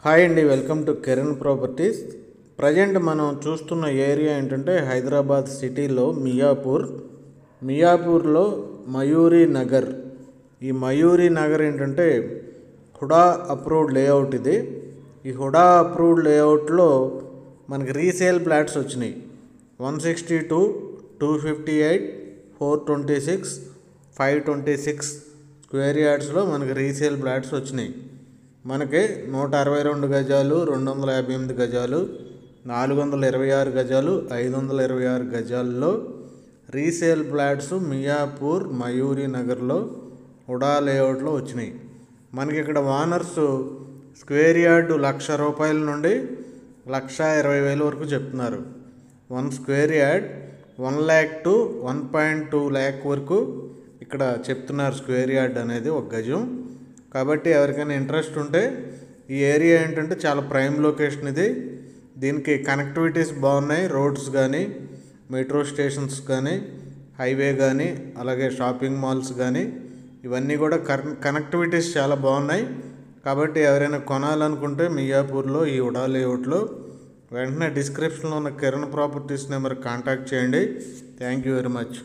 Hi అండి, welcome to Kiran properties. Present మనం చూస్తున్న ఏరియా ఏంటంటే హైదరాబాద్ సిటీలో మియాపూర్లో మయూరి నగర్. ఈ మయూరి నగర్ ఏంటంటే హుడా అప్రూవ్డ్ లేఅవుట్ ఇది. ఈ హుడా అప్రూవ్డ్ లేఅవుట్లో మనకి రీసేల్ ఫ్లాట్స్ వచ్చినాయి. 162, 258, 426, 526 స్క్వేర్ యార్డ్స్లో మనకి రీసేల్ ఫ్లాట్స్ వచ్చినాయి. మనకి 162 గజాలు, 258 గజాలు, 426 గజాలు, 526 గజాల్లో రీసేల్ ఫ్లాట్స్ మియాపూర్ మయూరి నగర్లో హుడా లేఅవుట్లో వచ్చినాయి. మనకి ఇక్కడ ఓనర్స్ స్క్వేర్ యార్డు ₹1,00,000 నుండి ₹1,20,000 వరకు చెప్తున్నారు. 1 square yard 1 lakh to 1.2 lakh వరకు ఇక్కడ చెప్తున్నారు. స్క్వేర్ యార్డ్ అనేది ఒక గజం. కాబట్టి ఎవరికైనా ఇంట్రెస్ట్ ఉంటే ఈ ఏరియా ఏంటంటే చాలా ప్రైమ్ లొకేషన్ ఇది. దీనికి కనెక్టివిటీస్ బాగున్నాయి. రోడ్స్ కానీ, మెట్రో స్టేషన్స్ కానీ, హైవే కానీ, అలాగే షాపింగ్ మాల్స్ కానీ, ఇవన్నీ కూడా కనెక్టివిటీస్ చాలా బాగున్నాయి. కాబట్టి ఎవరైనా కొనాలనుకుంటే మియాపూర్లో ఈ హుడా లేఅవుట్లో వెంటనే డిస్క్రిప్షన్లో ఉన్న కిరణ్ ప్రాపర్టీస్ నెంబర్ కాంటాక్ట్ చేయండి. Thank you very much.